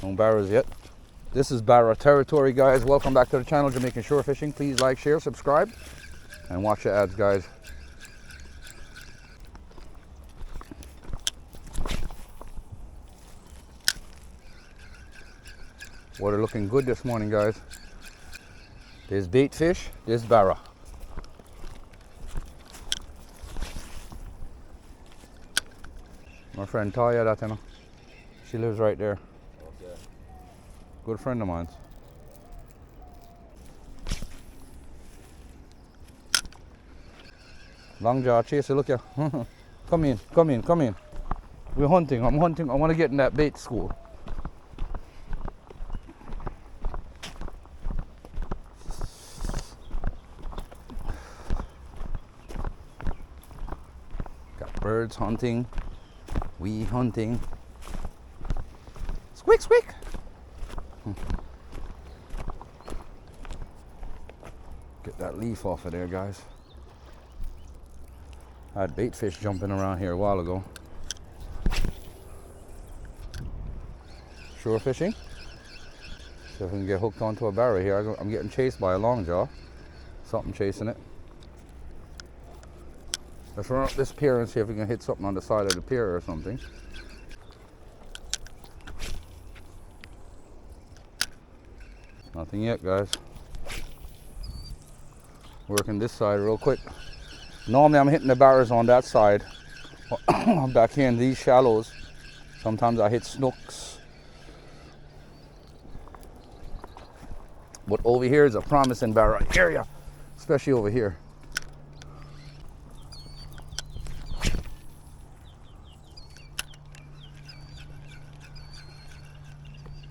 No barras yet. This is barra territory, guys. Welcome back to the channel, Jamaican Shore Fishing. Please like, share, subscribe, and watch the ads, guys. Water looking good this morning, guys. There's bait fish, there's barra. My friend Taya, that, you know, she lives right there. Okay. Good friend of mine. Long jaw chaser, look here. Come in, come in, come in. We're hunting, I'm hunting. I want to get in that bait school. Got birds hunting. We hunting. Squeak, squeak. Get that leaf off of there, guys. I had bait fish jumping around here a while ago. Shore fishing. See if we can get hooked onto a barra here. I'm getting chased by a long jaw. Something chasing it. Let's run up this pier and see if we can hit something on the side of the pier or something. Nothing yet, guys. Working this side real quick. Normally I'm hitting the barras on that side. I'm back here in these shallows. Sometimes I hit snooks. But over here is a promising barra area, especially over here.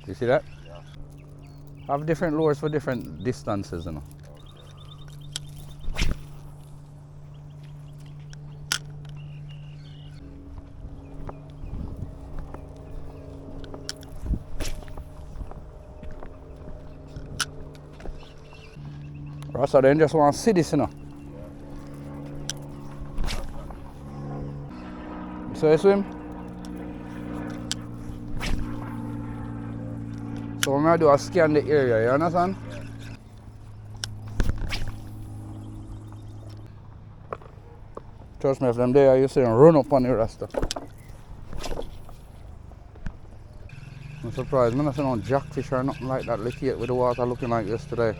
You see that? Yeah. I have different lures for different distances, you know. Rasta then just want to see this, you know. So you swim? So what I'm going to do is scan the area, you understand? Trust me, if them there, you see them run up on the rasta. I'm surprised, I'm not seeing no jackfish or nothing like that lick yet with the water looking like this today.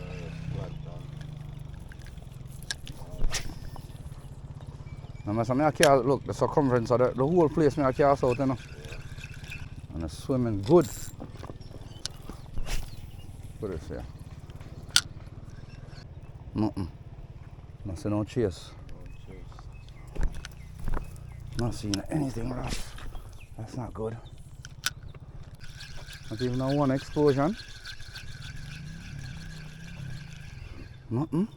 I can't look the circumference of the whole place I cast out, you know. And it's swimming good. What is here? Nothing. Not seeing no chase. Not seeing anything, Ross. That's not good. Not even one explosion. Nothing.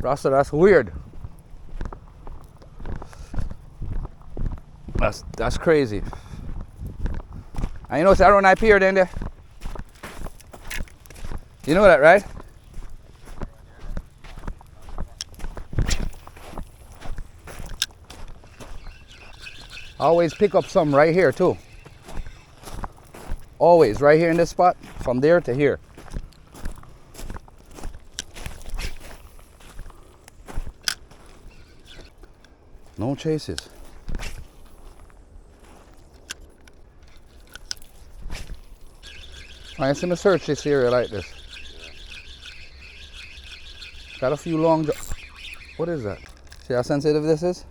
Rasta, that's weird. That's crazy. And you know it's around that pier then there? You know that, right? I always pick up some right here too. Always, right here in this spot, from there to here. No chases. I'm going to search this area like this. Got a few long. What is that? See how sensitive this is?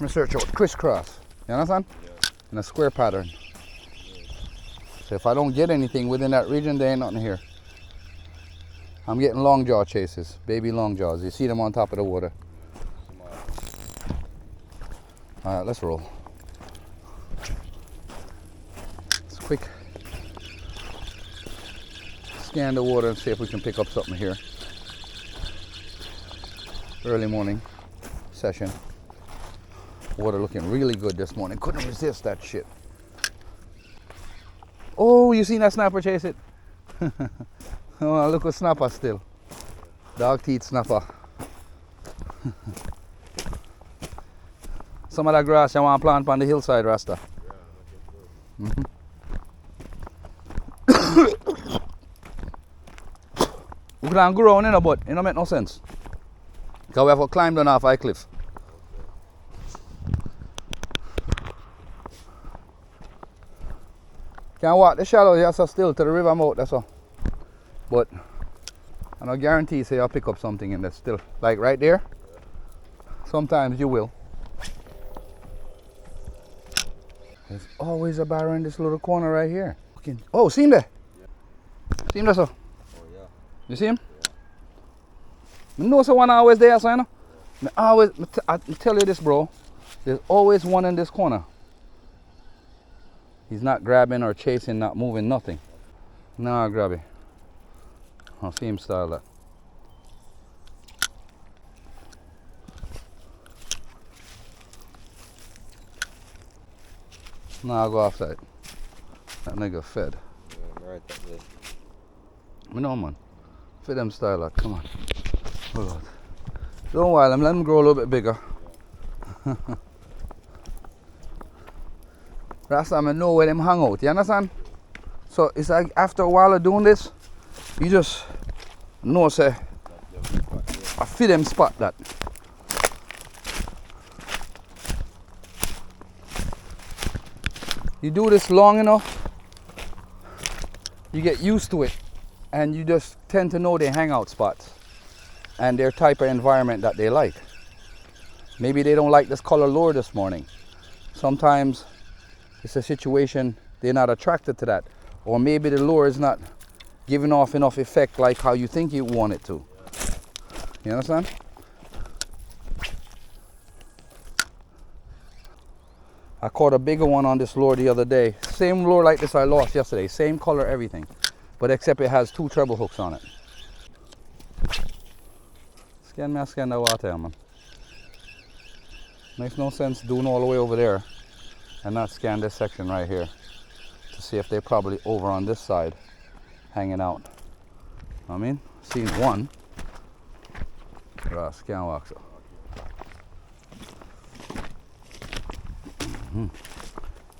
Search out crisscross. You understand? Yeah. In a square pattern. Yeah. So if I don't get anything within that region, there ain't nothing here. I'm getting long jaw chases, baby long jaws. You see them on top of the water. All right, let's roll. It's quick. scan the water and see if we can pick up something here. Early morning session. Water looking really good this morning. Couldn't resist that shit. Oh, you seen that snapper chase it? Oh, look at snapper still. Dog teeth snapper. Some of that grass you want to plant on the hillside, Rasta. Mm-hmm. We can go around in a but it don't make no sense. Because we have to climb down off a cliff. Can't walk the shallow, you have to still to the river mouth, that's all. But I don't guarantee say I'll pick up something in there still. Like right there. Sometimes you will. There's always a barrow in this little corner right here. Oh, see him there? See him there, sir? Oh, yeah. You see him? Yeah. I know someone always there, so you know? I tell you this, bro. There's always one in this corner. He's not grabbing or chasing, not moving, nothing. Nah, grab it. I'll see him style that. Nah, I'll go offside. That nigga fed. Yeah, right that way. I know, man. Feed them style that. Come on. Hold on. Don't worry, let them grow a little bit bigger. Last time I know where them hang out, you understand? So it's like after a while of doing this, you just know, say, I feel them spot that. You do this long enough, you get used to it, and you just tend to know their hangout spots and their type of environment that they like. Maybe they don't like this color lure this morning. Sometimes it's a situation they're not attracted to that, or maybe the lure is not giving off enough effect like how you think you want it to. You understand? I caught a bigger one on this lure the other day. Same lure like this I lost yesterday. Same color, everything. But except it has 2 treble hooks on it. Scan me, I scan the water, man. Makes no sense doing all the way over there and not scan this section right here to see if they're probably over on this side hanging out. I mean, seen one. Right, scan walks up.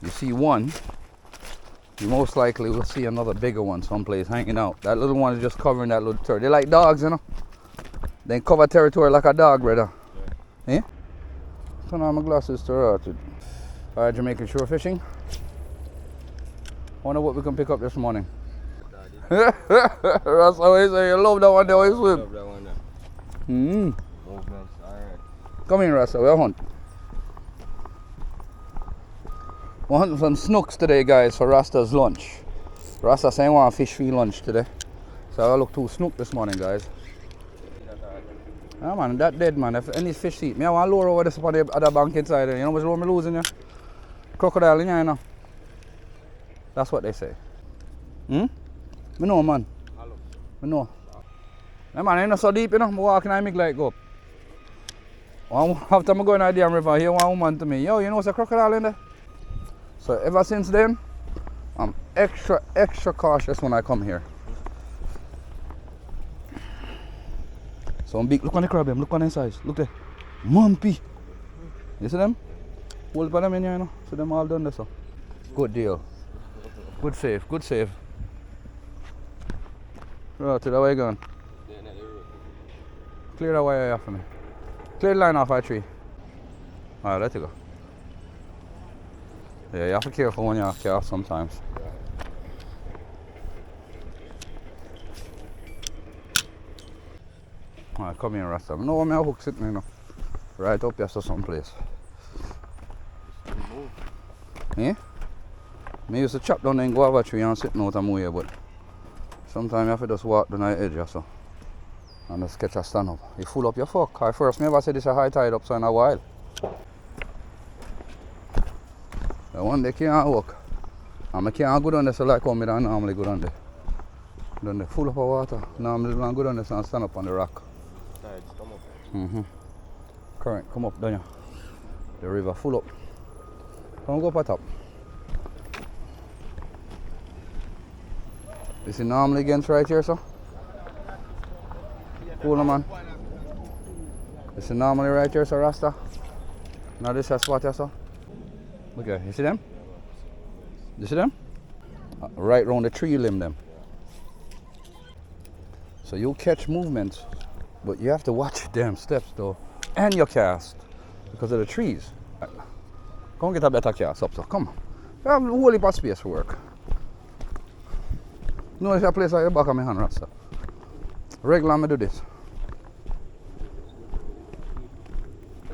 You see one, you most likely will see another bigger one someplace hanging out. That little one is just covering that little territory. They like dogs, you know. They cover territory like a dog, brother. Yeah? Eh? Turn on my glasses to Alright, Jamaican shore fishing. Wonder what we can pick up this morning. That's always say you love that one there, always swim. Love that one there. Alright. Come in, Rasta, we'll hunt. We're hunting some snooks today, guys, for Rasta's lunch. Rasta saying I want fish free lunch today. So I look to snook this morning, guys. Yeah, man, that dead, man. If any fish eat me, I want to lure over this upon the other bank inside. You know how much lure me losing here? Crocodile in here, you know. That's what they say. Me know, man. Me know. Yeah, man, ain't not so deep, you know. I'm walking and I make like go up. After I'm going out the river, here one woman to me, yo, you know what's a crocodile in there? So ever since then, I'm extra cautious when I come here. So I'm big. Look on the crab, look on the size. Look there. Mumpy. You see them? Hold by them in here, you know. So them all done there, so. Good deal. Good save, good save. Right, to the way gone. Clear the wire off for me. Clear the line off our tree. Alright, let it go. Yeah, you have to be careful when you cast sometimes. Alright, come here, Rasta. I know where my hook sitting, you know. Right up here to someplace. Yeah? I used to chop down the guava tree and sitting out and move here, but sometimes you have to just walk down the edge or so. And just catch a stand up. You full up your fork. I first never said this a high tide up so in a while. The one they can't walk. And I can't go down there so like how I normally go down there. Down there, full of water. Now I'm just going to go down there and stand up on the rock. Tides come up. Mm-hmm. Current, come up down here. The river full up. Come go up at top. You see normally against right here, so? Cool, man. You see normally right here, so Rasta? Now this is spot here, so? Look here, you see them? You see them? Right round the tree limb them. So you catch movements, but you have to watch them steps though. And your cast. Because of the trees. Come get a better cast up, so come on. You have a whole heap of space for work. No, it's a place like the back of my hand, Rasta. Regular me do this.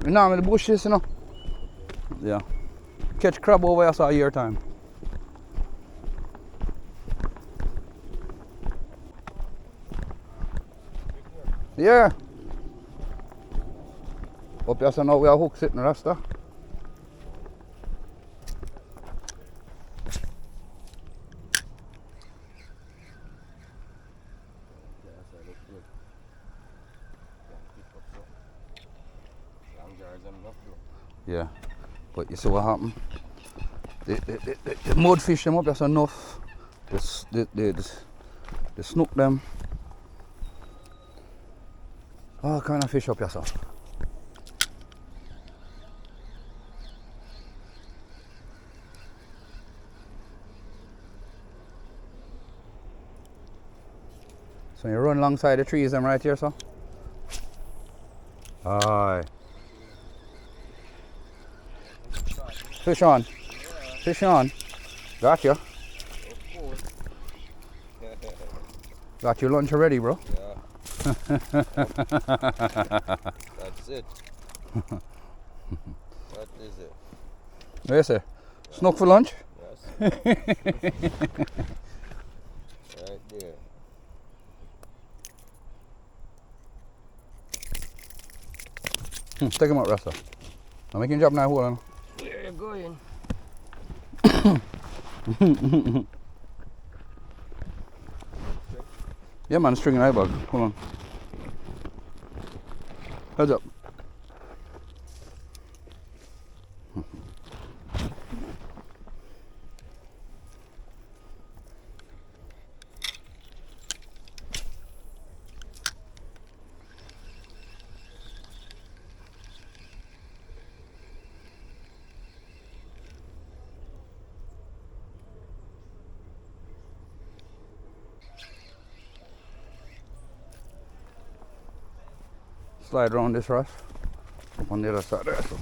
You know I'm in the bushes, you know? Yeah. Catch crab over here, so a year time. Yeah. Up here, so now we are hook sitting, Rasta. Yeah, but you see what happened? The mud fish them up, that's enough. The snook them. All kind of fish up yourself. So you run alongside the trees them right here, so? Aye. Fish on. Fish on. Got you. Got your lunch already, bro. Yeah. That's it. What is it? What is it? Snook for lunch? Yes. Right there. Take him out, Rasta. I'm making job now, hold on. Where you going? Yeah, man, string an eye bug. Hold on. Heads up. Slide around this raft up on the other side there. So.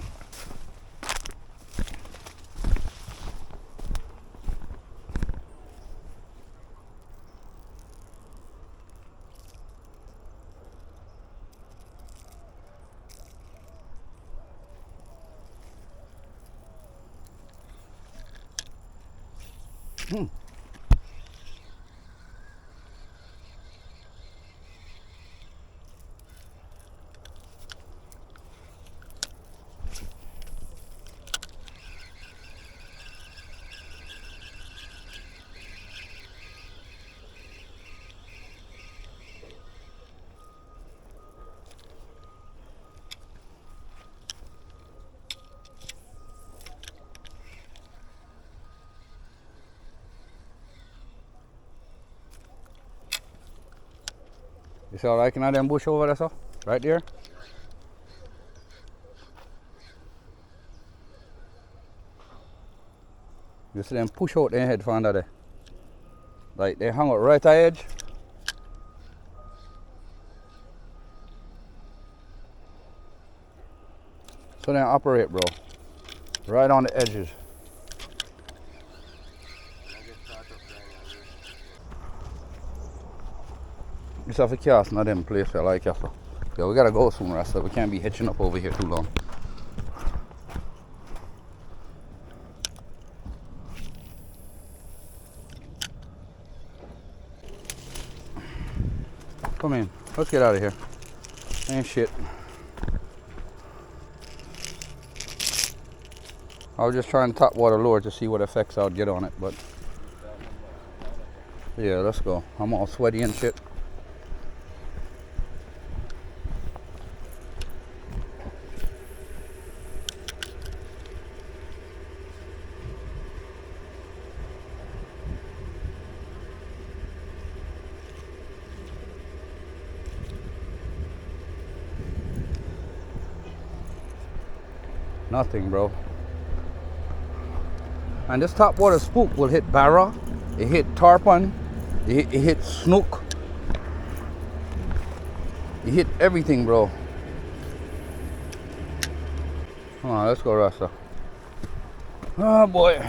You see how I can have them bush over there, so? Right there? You see them push out their head from under there. Like they hang out right at the edge. So they operate, bro. Right on the edges. Just have to cast in them place I like after. Yeah, we gotta go soon, Rasta. We can't be hitching up over here too long. Come in. Let's get out of here. Ain't shit. I was just trying to top water lure to see what effects I'd get on it, but Yeah, let's go. I'm all sweaty and shit. Nothing, bro. And this top water spook will hit barra, it hit tarpon, it hit snook, it hit everything, bro. Come on, let's go, Rasta. Oh boy.